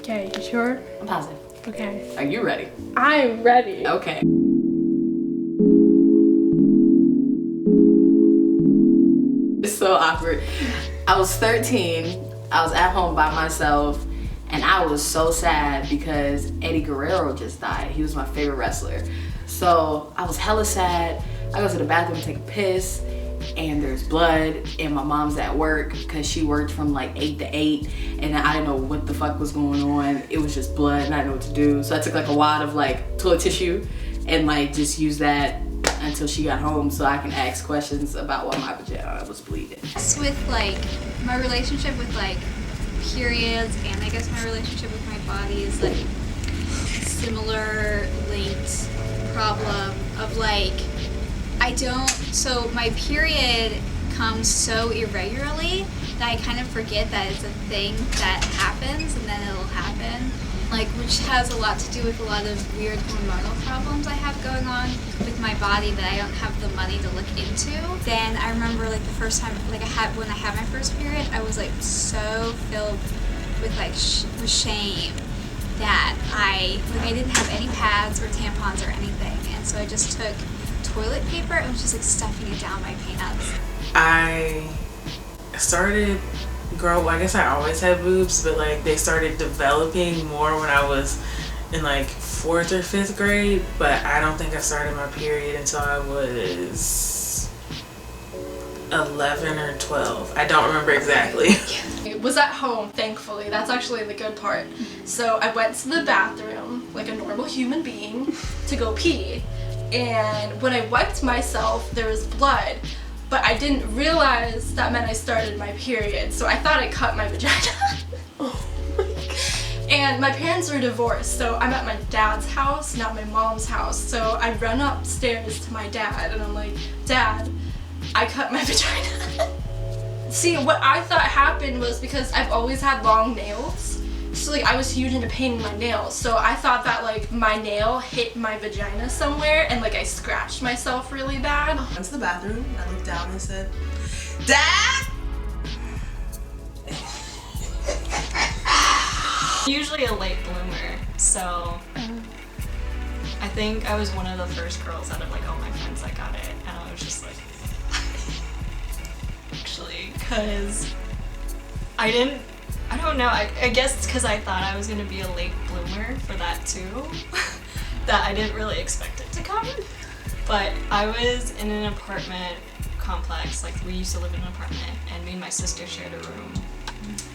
Okay, you sure? I'm positive. Okay. Are you ready? I'm ready. Okay. It's so awkward. I was 13. I was at home by myself, and I was so sad because Eddie Guerrero just died. He was my favorite wrestler. So I was hella sad. I go to the bathroom to take a piss, and there's blood, and my mom's at work because she worked from like 8 to 8, and I didn't know what the fuck was going on. It was just blood and I didn't know what to do. So I took like a wad of like toilet tissue and like just used that until she got home so I can ask questions about why my vagina was bleeding. With like my relationship with like periods, and I guess my relationship with my body is like similar linked problem of like so my period comes so irregularly that I kind of forget that it's a thing that happens and then it'll happen, like, which has a lot to do with a lot of weird hormonal problems I have going on with my body that I don't have the money to look into. Then I remember like the first time like when I had my first period, I was like so filled with like with shame that I didn't have any pads or tampons or anything, and so I just took toilet paper and was just like stuffing it down my pants. I started I guess I always had boobs, but like they started developing more when I was in like 4th or 5th grade, but I don't think I started my period until I was 11 or 12. I don't remember exactly. It was at home, thankfully. That's actually the good part. So I went to the bathroom like a normal human being to go pee, and when I wiped myself there was blood, but I didn't realize that meant I started my period, so I thought I cut my vagina. Oh my God. And my parents were divorced, so I'm at my dad's house, not my mom's house. So I run upstairs to my dad and I'm like, Dad, I cut my vagina. See, what I thought happened was because I've always had long nails, so like I was huge into painting my nails, so I thought that like my nail hit my vagina somewhere and like I scratched myself really bad. I went to the bathroom, I looked down and said, Dad! Usually a late bloomer, so I think I was one of the first girls out of like all my friends that got it, and I was just like, actually, because I don't know, I guess it's because I thought I was going to be a late bloomer for that too, that I didn't really expect it to come. But I was in an apartment complex, like we used to live in an apartment, and me and my sister shared a room,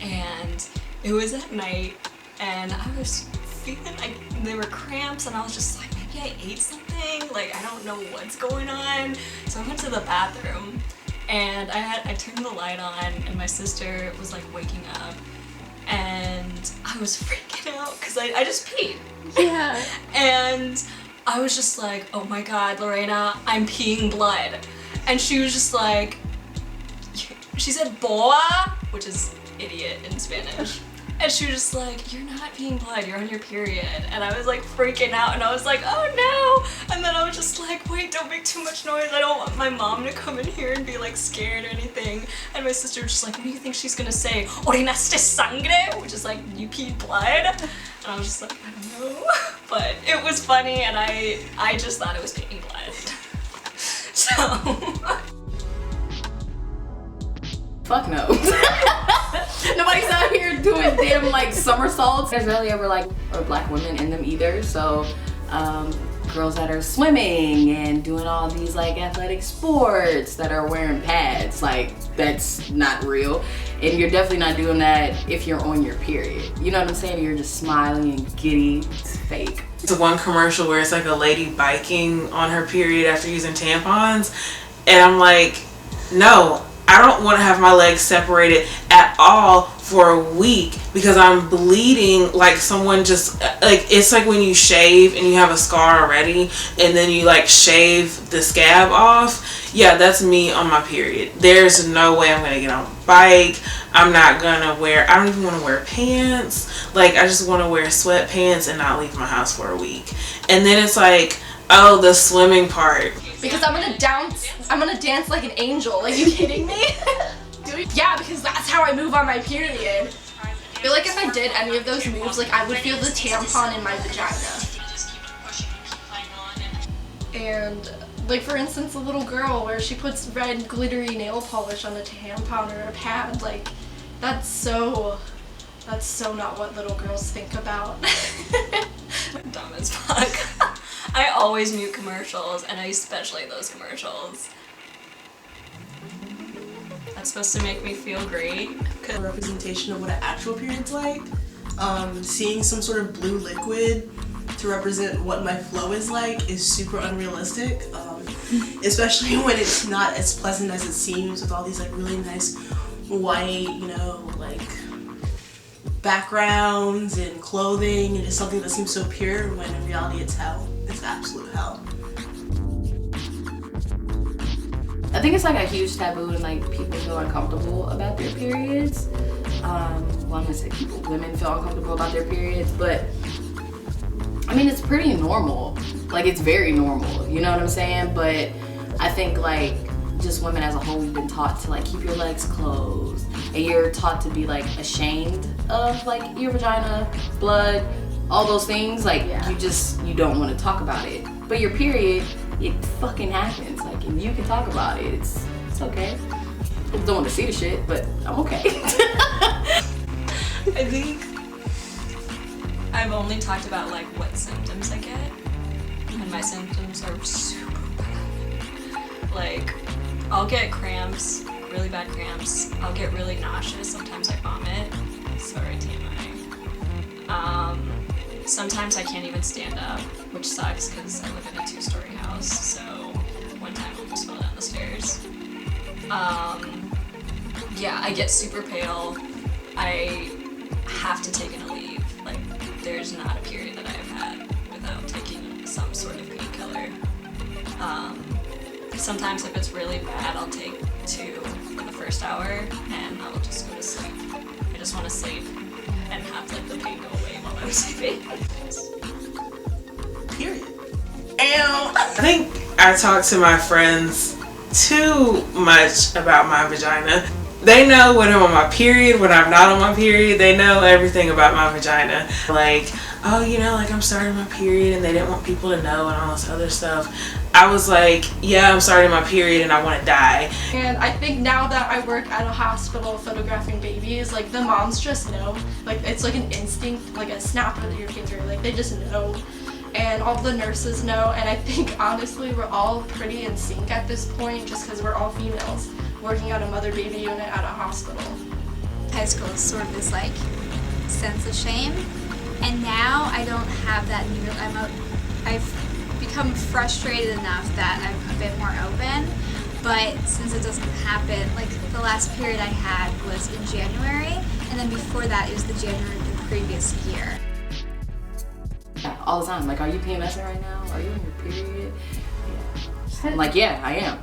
and it was at night, and I was feeling like there were cramps, and I was just like, maybe I ate something, like I don't know what's going on. So I went to the bathroom, and I turned the light on, and my sister was like waking up, and I was freaking out because I just peed. Yeah. And I was just like, oh my God, Lorena, I'm peeing blood. And she was just like, she said boa, which is idiot in Spanish. And she was just like, you're not peeing blood, you're on your period. And I was like freaking out, and I was like, oh no. And then I was just like, wait, don't make too much noise. I don't want my mom to come in here and be like scared or anything. And my sister was just like, what do you think she's gonna say? Orinaste sangre? Which is like, you peed blood? And I was just like, I don't know. But it was funny, and I just thought it was peeing blood. So. Fuck no. Nobody's out here doing damn like somersaults. There's rarely ever like or black women in them either. So girls that are swimming and doing all these like athletic sports that are wearing pads, like that's not real. And you're definitely not doing that if you're on your period. You know what I'm saying? You're just smiling and giddy. It's fake. It's one commercial where it's like a lady biking on her period after using tampons, and I'm like, no, I don't want to have my legs separated at all for a week because I'm bleeding like someone just, like, it's like when you shave and you have a scar already and then you like shave the scab off. Yeah, that's me on my period. There's no way I'm going to get on a bike. I'm not going to wear, I don't even want to wear pants. Like, I just want to wear sweatpants and not leave my house for a week. And then it's like, oh, the swimming part. Because I'm gonna dance like an angel. Like, you kidding me? Yeah, because that's how I move on my period. feel like if I did any of those moves, like I would feel the tampon in my vagina. And like for instance, a little girl where she puts red glittery nail polish on a tampon or a pad, like that's so not what little girls think about. Dumb as fuck. I always mute commercials, and especially those commercials. That's supposed to make me feel great. A representation of what an actual period's like. Seeing some sort of blue liquid to represent what my flow is like is super unrealistic, especially when it's not as pleasant as it seems with all these like really nice white, you know, like backgrounds and clothing, and it's something that seems so pure when in reality it's hell. It's absolute hell. I think it's like a huge taboo and like people feel uncomfortable about their periods. Well, I'm gonna say people, women feel uncomfortable about their periods, but I mean, it's pretty normal. Like, it's very normal, you know what I'm saying? But I think like just women as a whole, we've been taught to like keep your legs closed, and you're taught to be like ashamed of like your vagina, blood, all those things. Like you don't want to talk about it. But your period, it fucking happens. Like, if you can talk about it, it's okay. I don't want to see the shit, but I'm okay. I think I've only talked about like what symptoms I get, and my symptoms are super bad. Like, I'll get cramps, really bad cramps. I'll get really nauseous. Sometimes I vomit. Sorry, TMI. Sometimes I can't even stand up, which sucks because I live in a 2-story house. So one time I almost fell down the stairs. Yeah, I get super pale. I have to take an Aleve. Like, there's not a period that I've had without taking some sort of painkiller. Sometimes if it's really bad, I'll take 2 for the first hour and I'll just go to sleep. I just want to sleep and have like the pain go away while I'm sleeping. Period. I think I talk to my friends too much about my vagina. They know when I'm on my period, when I'm not on my period. They know everything about my vagina. Like, oh, you know, like I'm starting my period and they didn't want people to know and all this other stuff. I was like, yeah, I'm starting my period and I want to die. And I think now that I work at a hospital photographing babies, like the moms just know. Like it's like an instinct, like a snap of your finger. Like they just know. And all the nurses know. And I think honestly we're all pretty in sync at this point just because we're all females working at a mother-baby unit at a hospital. High school is sort of this like sense of shame, and now I don't have that. I've become frustrated enough that I'm a bit more open, but since it doesn't happen, like the last period I had was in January, and then before that it was the January of the previous year. Yeah, all the time. Like, are you PMSing right now? Are you on your period? Yeah. I'm like, yeah, I am.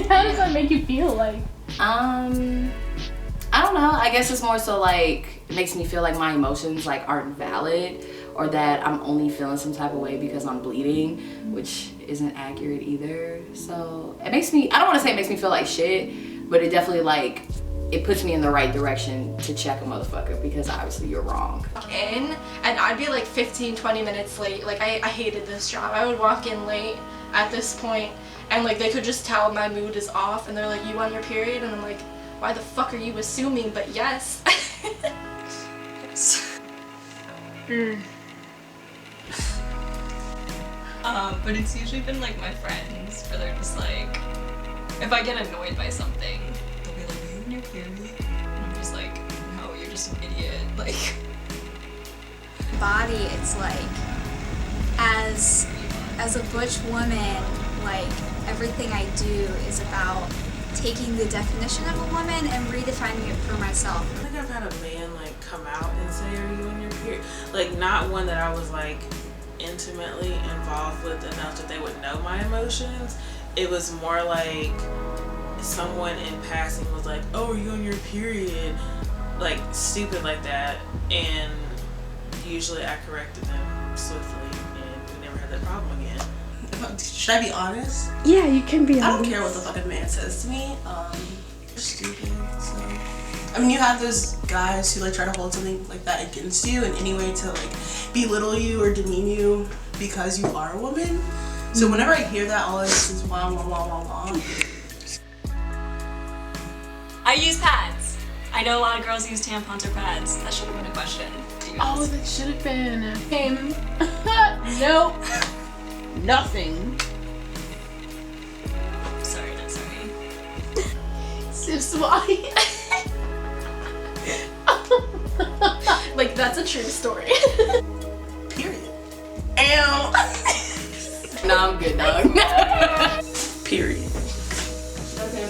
How does that make you feel? Like, I don't know. I guess it's more so like it makes me feel like my emotions like aren't valid, or that I'm only feeling some type of way because I'm bleeding, which isn't accurate either. So it makes me, I don't want to say it makes me feel like shit, but it definitely like, it puts me in the right direction to check a motherfucker, because obviously you're wrong. In, and I'd be like 15-20 minutes late. Like I hated this job. I would walk in late at this point and like they could just tell my mood is off, and they're like, you on your period? And I'm like, why the fuck are you assuming? But yes. But it's usually been like my friends, where they're just like, if I get annoyed by something, they'll be like, are you on your period? And I'm just like, no, you're just an idiot. Like, Body, it's like, as a butch woman, like everything I do is about taking the definition of a woman and redefining it for myself. I think I've had a man like come out and say, are you on your period? Like, not one that I was like intimately involved with enough that they would know my emotions. It was more like someone in passing was like, oh, are you on your period? Like stupid like that. And usually I corrected them swiftly and we never had that problem again. Should I be honest? yeah, you can be. I don't care what the fucking man says to me. They're stupid, so I mean, you have those guys who like try to hold something like that against you in any way to like belittle you or demean you because you are a woman. So whenever I hear that, all I just is wah wah wah wah wah. I use pads. I know a lot of girls use tampons or pads. That should have been a question. to you guys. Oh, that should have been him. Nope. Nothing. Sorry, not sorry. Sis, why? Like, that's a true story. Period. Ew. Nah, I'm good, dog. Period. Okay,